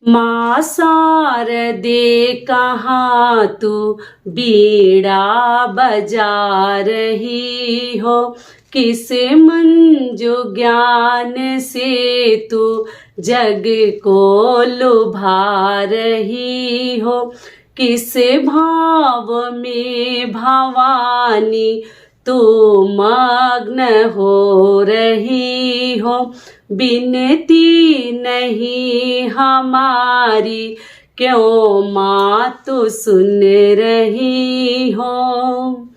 माँ शारदे कहाँ तू बीड़ा बजा रही हो, किस मंजू ज्ञान से तू जग को लुभा रही हो, किस भाव में भवानी तू मग्न हो रही हो, बिनती नहीं हमारी क्यों माँ तू सुन रही हो।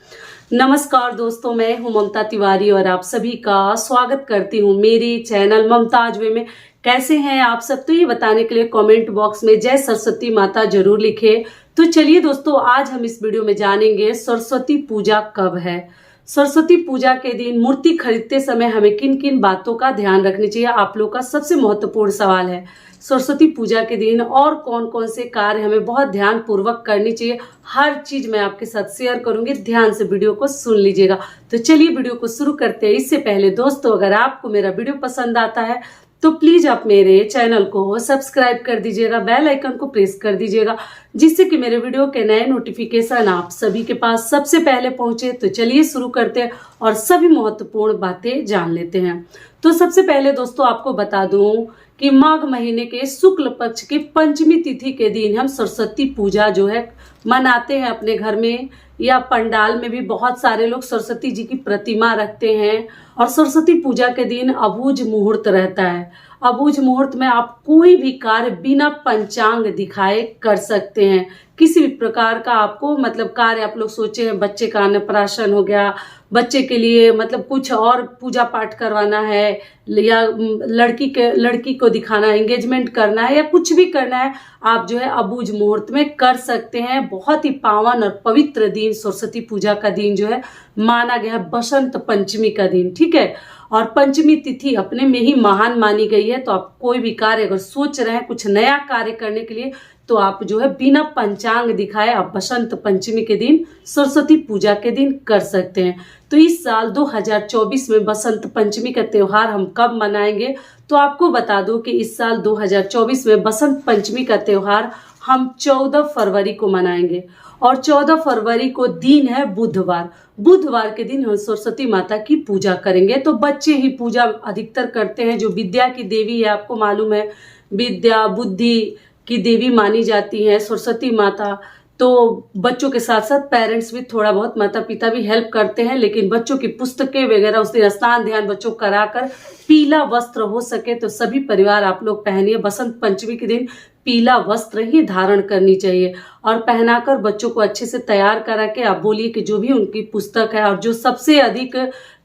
नमस्कार दोस्तों, मैं हूं ममता तिवारी और आप सभी का स्वागत करती हूं मेरी चैनल ममताज वे में। कैसे हैं आप सब? तो ये बताने के लिए कमेंट बॉक्स में जय सरस्वती माता जरूर लिखे। तो चलिए दोस्तों, आज हम इस वीडियो में जानेंगे सरस्वती पूजा कब है। सरस्वती पूजा के दिन मूर्ति खरीदते समय हमें किन किन बातों का ध्यान रखनी चाहिए, आप लोग का सबसे महत्वपूर्ण सवाल है। सरस्वती पूजा के दिन और कौन कौन से कार्य हमें बहुत ध्यान पूर्वक करनी चाहिए, हर चीज मैं आपके साथ शेयर करूंगी। ध्यान से वीडियो को सुन लीजिएगा। तो चलिए वीडियो को शुरू करते हैं। इससे पहले दोस्तों, अगर आपको मेरा वीडियो पसंद आता है तो प्लीज आप मेरे चैनल को सब्सक्राइब कर दीजिएगा, बेल आइकन को प्रेस कर दीजिएगा, जिससे कि मेरे वीडियो के नए नोटिफिकेशन आप सभी के पास सबसे पहले पहुंचे। तो चलिए शुरू करते हैं और सभी महत्वपूर्ण बातें जान लेते हैं। तो सबसे पहले दोस्तों, आपको बता दूं कि माघ महीने के शुक्ल पक्ष की पंचमी तिथि के दिन हम सरस्वती पूजा जो है मनाते हैं अपने घर में, या पंडाल में भी बहुत सारे लोग सरस्वती जी की प्रतिमा रखते हैं। और सरस्वती पूजा के दिन अबूझ मुहूर्त रहता है। अबूझ मुहूर्त में आप कोई भी कार्य बिना पंचांग दिखाए कर सकते हैं। किसी भी प्रकार का आपको कार्य आप लोग सोचे हैं, बच्चे का अन्नप्राशन हो गया, बच्चे के लिए कुछ और पूजा पाठ करवाना है, या लड़की को दिखाना है, एंगेजमेंट करना है, या कुछ भी करना है, आप जो है अबूझ मुहूर्त में कर सकते हैं। बहुत ही पावन और पवित्र दिन सरस्वती पूजा का दिन जो है माना गया है, बसंत पंचमी का दिन, ठीक है। और पंचमी तिथि अपने में ही महान मानी गई है। तो आप कोई भी कार्य अगर सोच रहे हैं कुछ नया कार्य करने के लिए, तो आप जो है बिना पंचांग दिखाए आप बसंत पंचमी के दिन, सरस्वती पूजा के दिन कर सकते हैं। तो इस साल 2024 में बसंत पंचमी का त्योहार हम कब मनाएंगे, तो आपको बता दूं कि इस साल 2024 में बसंत पंचमी का त्योहार हम 14 फरवरी को मनाएंगे। और 14 फरवरी को दिन है बुधवार। बुधवार के दिन हम सरस्वती माता की पूजा करेंगे। तो बच्चे ही पूजा अधिकतर करते हैं, जो विद्या की देवी है, आपको मालूम है, विद्या बुद्धि की देवी मानी जाती है सरस्वती माता। तो बच्चों के साथ साथ पेरेंट्स भी थोड़ा बहुत, माता पिता भी हेल्प करते हैं, लेकिन बच्चों की पुस्तकें वगैरह उस दिन स्नान ध्यान बच्चों कराकर पीला वस्त्र हो सके तो सभी परिवार आप लोग पहनिए। बसंत पंचमी के दिन पीला वस्त्र ही धारण करनी चाहिए, और पहनाकर बच्चों को अच्छे से तैयार करा के आप बोलिए कि जो भी उनकी पुस्तक है और जो सबसे अधिक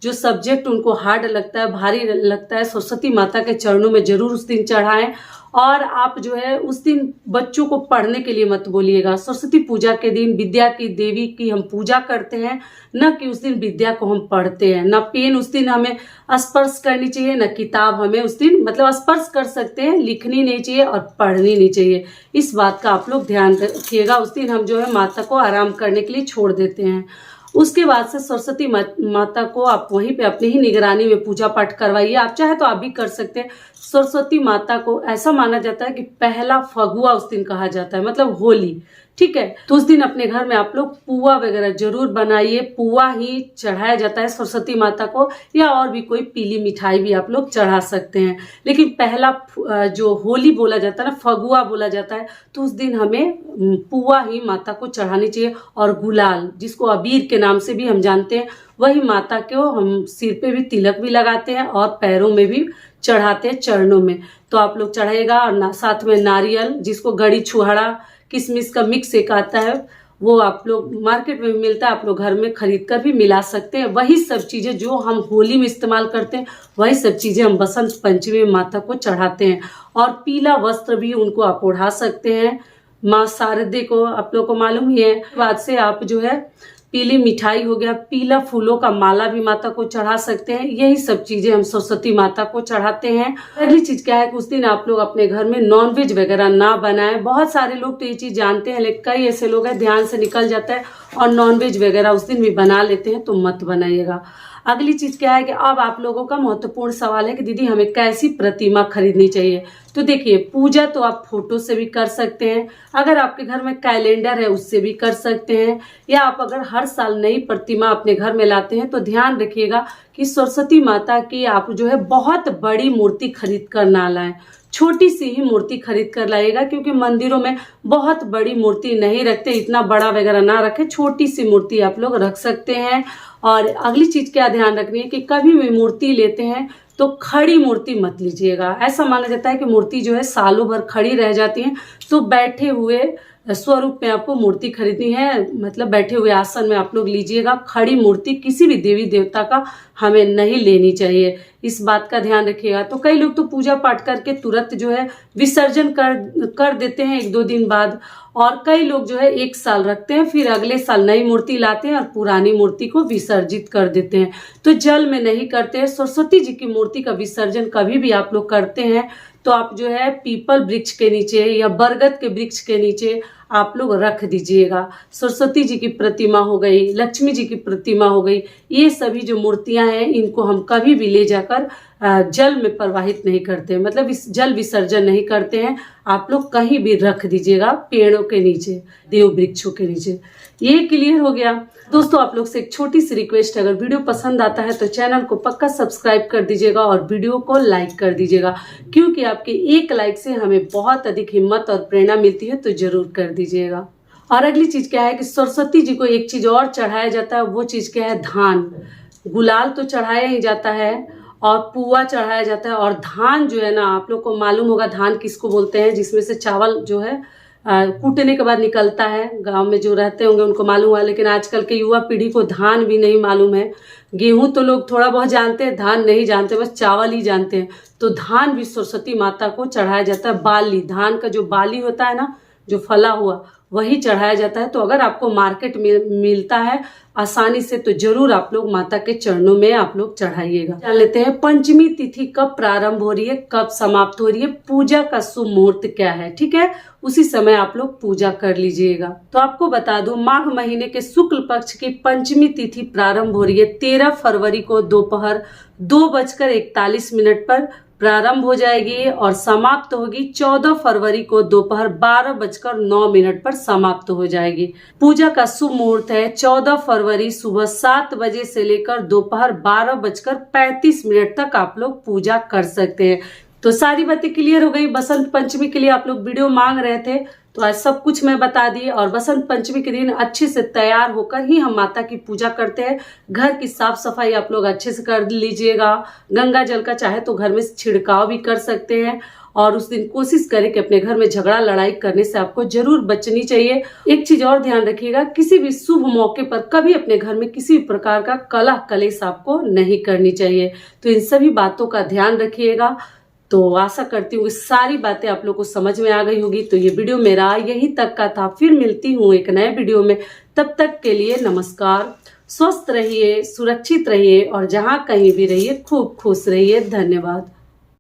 जो सब्जेक्ट उनको हार्ड लगता है, भारी लगता है, सरस्वती माता के चरणों में जरूर उस दिन चढ़ाएं। और आप जो है उस दिन बच्चों को पढ़ने के लिए मत बोलिएगा। सरस्वती पूजा के दिन विद्या की देवी की हम पूजा करते हैं, न कि उस दिन विद्या को हम पढ़ते हैं। न पेन उस दिन हमें स्पर्श करनी चाहिए, न किताब हमें उस दिन स्पर्श कर सकते हैं, लिखनी नहीं चाहिए और पढ़नी नहीं चाहिए। इस बात का आप लोग ध्यान रखिएगा। उस दिन हम जो है माता को आराम करने के लिए छोड़ देते हैं। उसके बाद से सरस्वती माता को आप वहीं पे अपनी ही निगरानी में पूजा पाठ करवाइए। आप चाहे तो आप भी कर सकते हैं। सरस्वती माता को ऐसा माना जाता है कि पहला फगुआ उस दिन कहा जाता है, होली, ठीक है। तो उस दिन अपने घर में आप लोग पुआ वगैरह जरूर बनाइए। पुआ ही चढ़ाया जाता है सरस्वती माता को, या और भी कोई पीली मिठाई भी आप लोग चढ़ा सकते हैं। लेकिन पहला जो होली बोला जाता है ना, फगुआ बोला जाता है, तो उस दिन हमें पुआ ही माता को चढ़ानी चाहिए। और गुलाल, जिसको अबीर के नाम से भी हम जानते हैं, वही माता को हम सिर पे भी तिलक भी लगाते हैं और पैरों में भी चढ़ाते हैं, चरणों में। तो आप लोग चढ़ेगा। और साथ में नारियल, जिसको गड़ी छुहाड़ा किशमिश का मिक्स एक आता है, वो आप लोग मार्केट में भी मिलता है, आप लोग घर में खरीद कर भी मिला सकते हैं। वही सब चीजें जो हम होली में इस्तेमाल करते हैं, वही सब चीजें हम बसंत पंचमी में माता को चढ़ाते हैं। और पीला वस्त्र भी उनको आप ओढ़ा सकते हैं। माँ शारदे को आप लोग को मालूम ही है। बाद से आप जो है पीली मिठाई हो गया, पीला फूलों का माला भी माता को चढ़ा सकते हैं। यही सब चीजें हम सरस्वती माता को चढ़ाते हैं। अगली चीज क्या है कि उस दिन आप लोग अपने घर में नॉनवेज वगैरह ना बनाएं। बहुत सारे लोग तो ये चीज जानते हैं, लेकिन कई ऐसे लोग हैं ध्यान से निकल जाता है और नॉनवेज वगैरह उस दिन भी बना लेते हैं, तो मत बनाइएगा। अगली चीज क्या है कि अब आप लोगों का महत्वपूर्ण सवाल है कि दीदी हमें कैसी प्रतिमा खरीदनी चाहिए। तो देखिए, पूजा तो आप फोटो से भी कर सकते हैं, अगर आपके घर में कैलेंडर है उससे भी कर सकते हैं, या आप अगर हर साल नई प्रतिमा अपने घर में लाते हैं तो ध्यान रखिएगा कि सरस्वती माता की आप जो है बहुत बड़ी मूर्ति खरीद कर ना लाएं, छोटी सी ही मूर्ति खरीद कर लाइएगा, क्योंकि मंदिरों में बहुत बड़ी मूर्ति नहीं रखते, इतना बड़ा वगैरह ना रखें, छोटी सी मूर्ति आप लोग रख सकते हैं। और अगली चीज क्या ध्यान रखनी है कि कभी भी मूर्ति लेते हैं तो खड़ी मूर्ति मत लीजिएगा। ऐसा माना जाता है कि मूर्ति जो है सालों भर खड़ी रह जाती है, तो बैठे हुए स्वरूप में आपको मूर्ति खरीदनी है, मतलब बैठे हुए आसन में आप लोग लीजिएगा। खड़ी मूर्ति किसी भी देवी देवता का हमें नहीं लेनी चाहिए, इस बात का ध्यान रखिएगा। तो कई लोग तो पूजा पाठ करके तुरंत जो है विसर्जन कर देते हैं 1-2 दिन बाद, और कई लोग जो है 1 साल रखते हैं, फिर अगले साल नई मूर्ति लाते हैं और पुरानी मूर्ति को विसर्जित कर देते हैं। तो जल में नहीं करते हैं। सरस्वती जी की मूर्ति का विसर्जन कभी भी आप लोग करते हैं तो आप जो है पीपल वृक्ष के नीचे या बरगद के वृक्ष के नीचे आप लोग रख दीजिएगा। सरस्वती जी की प्रतिमा हो गई, लक्ष्मी जी की प्रतिमा हो गई, ये सभी जो मूर्तियां हैं इनको हम कभी भी ले जाकर जल में प्रवाहित नहीं करते हैं, मतलब इस जल विसर्जन नहीं करते हैं। आप लोग कहीं भी रख दीजिएगा, पेड़ों के नीचे, देव वृक्षों के नीचे। ये क्लियर हो गया। दोस्तों, आप लोग से एक छोटी सी रिक्वेस्ट है, अगर वीडियो पसंद आता है तो चैनल को पक्का सब्सक्राइब कर दीजिएगा और वीडियो को लाइक कर दीजिएगा, क्योंकि आपके एक लाइक से हमें बहुत अधिक हिम्मत और प्रेरणा मिलती है, तो जरूर कर दीजिएगा। और अगली चीज क्या है कि सरस्वती जी को एक चीज और चढ़ाया जाता है, वो चीज क्या है, धान। गुलाल तो चढ़ाया ही जाता है और पुआ चढ़ाया जाता है, और धान जो है ना, आप लोग को मालूम होगा धान किसको बोलते हैं, जिसमें से चावल जो है कूटने के बाद निकलता है। गांव में जो रहते होंगे उनको मालूम है, लेकिन आजकल के युवा पीढ़ी को धान भी नहीं मालूम है। गेहूं तो लोग थोड़ा बहुत जानते हैं, धान नहीं जानते, बस चावल ही जानते हैं। तो धान भी सरस्वती माता को चढ़ाया जाता है। बाली, धान का जो बाली होता है ना, जो फला हुआ, वही चढ़ाया जाता है। तो अगर आपको मार्केट में मिलता है आसानी से तो जरूर आप लोग माता के चरणों में आप लोग चढ़ाइएगा। जान लेते हैं पंचमी तिथि कब प्रारंभ हो रही है, कब समाप्त हो रही है, पूजा का शुभ मुहूर्त क्या है। ठीक है, उसी समय आप लोग पूजा कर लीजिएगा। तो आपको बता दूं, माघ महीने के शुक्ल पक्ष की पंचमी तिथि प्रारंभ हो रही है 13 फरवरी को दोपहर 2:41 पर प्रारंभ हो जाएगी और समाप्त होगी 14 फरवरी को दोपहर 12:09 पर समाप्त हो जाएगी। पूजा का शुभ मुहूर्त है 14 फरवरी सुबह 7 बजे से लेकर दोपहर 12:35 तक आप लोग पूजा कर सकते हैं। तो सारी बातें क्लियर हो गई। बसंत पंचमी के लिए आप लोग वीडियो मांग रहे थे, तो आज सब कुछ मैं बता दी। और बसंत पंचमी के दिन अच्छे से तैयार होकर ही हम माता की पूजा करते हैं। घर की साफ सफाई आप लोग अच्छे से कर लीजिएगा। गंगा जल का चाहे तो घर में छिड़काव भी कर सकते हैं। और उस दिन कोशिश करें कि अपने घर में झगड़ा लड़ाई करने से आपको जरूर बचनी चाहिए। एक चीज और ध्यान रखिएगा, किसी भी शुभ मौके पर कभी अपने घर में किसी भी प्रकार का कलह कलेश आपको नहीं करनी चाहिए। तो इन सभी बातों का ध्यान रखिएगा। तो आशा करती हूँ सारी बातें आप लोग को समझ में आ गई होगी। तो ये वीडियो मेरा यहीं तक का था, फिर मिलती हूँ एक नए वीडियो में। तब तक के लिए नमस्कार। स्वस्थ रहिए, सुरक्षित रहिए और जहाँ कहीं भी रहिए खूब खुश रहिए। धन्यवाद।